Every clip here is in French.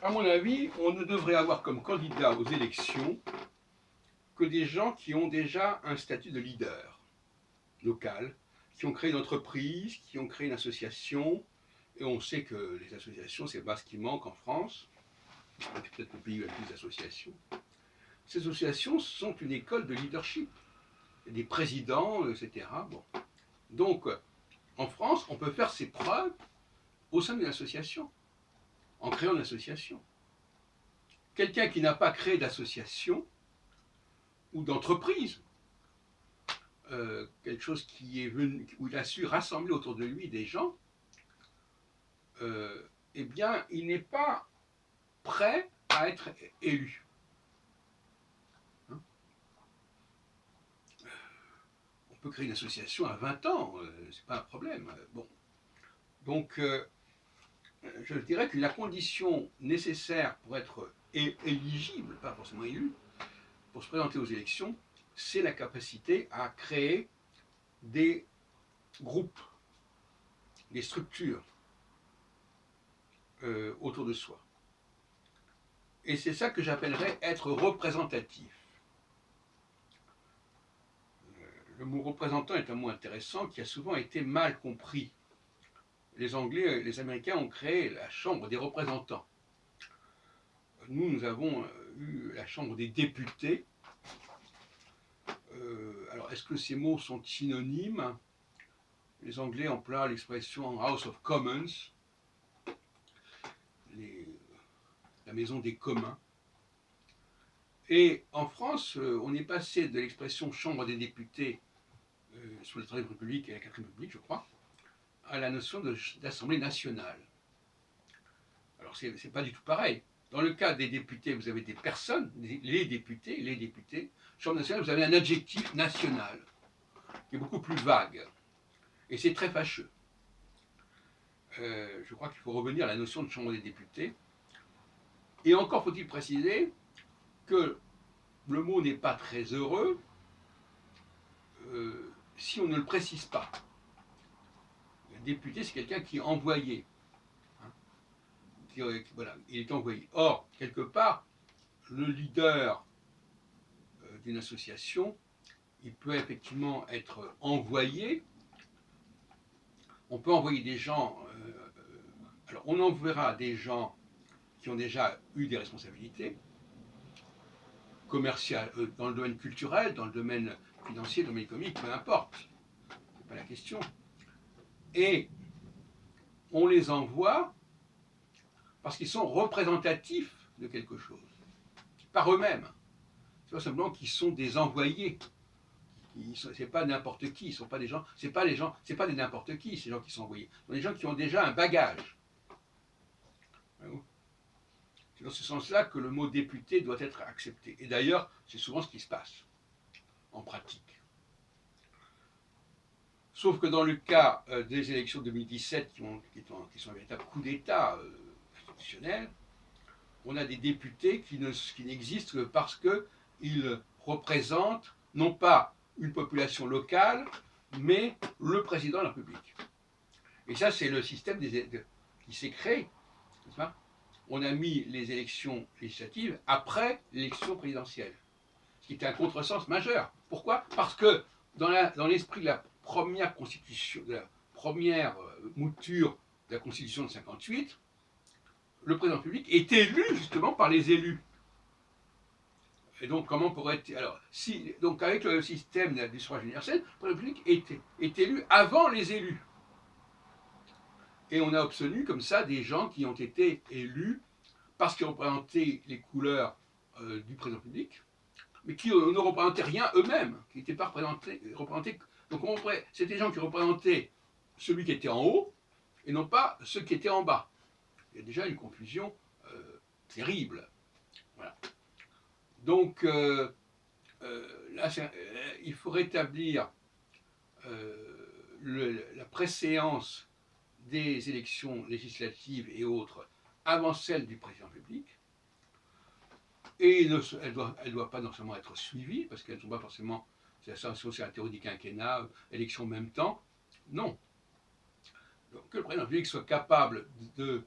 À mon avis, on ne devrait avoir comme candidat aux élections que des gens qui ont déjà un statut de leader local, qui ont créé une entreprise, qui ont créé une association. Et on sait que les associations, c'est pas ce qui manque en France. C'est peut-être le pays où il y a le plus d'associations. Ces associations sont une école de leadership. Il y a des présidents, etc. Bon. Donc, en France, on peut faire ses preuves au sein d'une association, en créant une association. Quelqu'un qui n'a pas créé d'association ou d'entreprise, quelque chose qui est venu, où il a su rassembler autour de lui des gens, eh bien, il n'est pas prêt à être élu. Hein. On peut créer une association à 20 ans, c'est pas un problème. Bon. Donc, je dirais que la condition nécessaire pour être éligible, pas forcément élu, pour se présenter aux élections, c'est la capacité à créer des groupes, des structures autour de soi. Et c'est ça que j'appellerais être représentatif. Le mot représentant est un mot intéressant qui a souvent été mal compris. Les Anglais, les Américains ont créé la Chambre des représentants. Nous avons eu la Chambre des députés. Alors, est-ce que ces mots sont synonymes? Les Anglais emploient l'expression House of Commons, les, la maison des communs. Et en France, on est passé de l'expression Chambre des députés sous la Troisième République et la Quatrième République, je crois, à la notion d'Assemblée nationale. Alors, c'est pas du tout pareil. Dans le cas des députés, vous avez des personnes, les députés. Chambre nationale, vous avez un adjectif national, qui est beaucoup plus vague. Et c'est très fâcheux. Je crois qu'il faut revenir à la notion de Chambre des députés. Et encore faut-il préciser que le mot n'est pas très heureux si on ne le précise pas. Un député, c'est quelqu'un qui est envoyé. Hein, voilà, il est envoyé. Or, quelque part, le leader d'une association, il peut effectivement être envoyé. On peut envoyer des gens. Alors, on enverra des gens qui ont déjà eu des responsabilités commerciales, dans le domaine culturel, dans le domaine financier, dans le domaine économique, peu importe. C'est pas la question. Et on les envoie parce qu'ils sont représentatifs de quelque chose, par eux-mêmes. C'est pas simplement qu'ils sont des envoyés. C'est pas n'importe qui, ils sont pas des gens, c'est pas des n'importe qui, ces gens qui sont envoyés. Ce sont des gens qui ont déjà un bagage. C'est dans ce sens-là que le mot député doit être accepté. Et d'ailleurs, c'est souvent ce qui se passe en pratique. Sauf que dans le cas des élections de 2017 qui sont un véritable coup d'État institutionnel, on a des députés qui n'existent que parce qu'ils représentent non pas une population locale, mais le président de la République. Et ça, c'est le système qui s'est créé. On a mis les élections législatives après l'élection présidentielle, ce qui est un contresens majeur. Pourquoi? Parce que dans l'esprit de la première constitution, de la première mouture de la constitution de 58, le président public est élu justement par les élus. Et donc, comment pourrait-il. Alors, donc, avec le système du suffrage universel, le président public est élu avant les élus. Et on a obtenu comme ça des gens qui ont été élus parce qu'ils représentaient les couleurs du président public, mais qui ne représentaient rien eux-mêmes, qui n'étaient pas représentés. Donc, c'était des gens qui représentaient celui qui était en haut et non pas ceux qui étaient en bas. Il y a déjà une confusion terrible. Voilà. Donc, là, il faut rétablir la préséance des élections législatives et autres avant celle du président public. Et elle ne doit pas non seulement être suivie, parce qu'elles ne sont pas forcément, c'est la théorie du quinquennat, élection en même temps. Non. Donc, que le président public soit capable de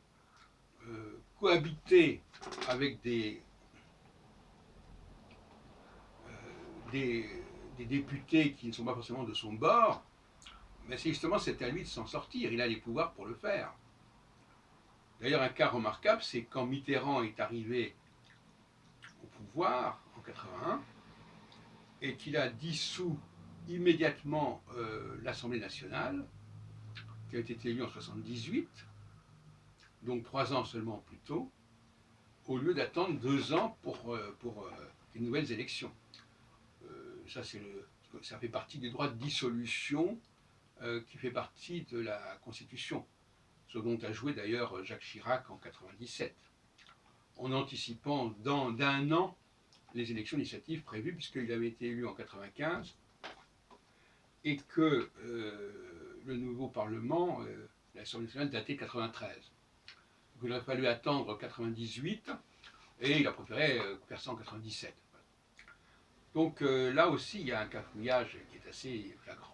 cohabiter avec des, des députés qui ne sont pas forcément de son bord, mais c'est justement à lui de s'en sortir, il a les pouvoirs pour le faire. D'ailleurs, un cas remarquable, c'est quand Mitterrand est arrivé au pouvoir en 81 et qu'il a dissous immédiatement l'Assemblée nationale, qui a été élue en 78, donc 3 ans seulement plus tôt, au lieu d'attendre 2 ans pour les nouvelles élections. Ça fait partie des droits de dissolution qui fait partie de la Constitution, ce dont a joué d'ailleurs Jacques Chirac en 97, en anticipant d'un an les élections législatives prévues, puisqu'il avait été élu en 95 et que le nouveau Parlement, l'Assemblée nationale, datait de 93. Donc il aurait fallu attendre 98 et il a préféré faire ça en 97. Donc là aussi, il y a un cafouillage qui est assez flagrant.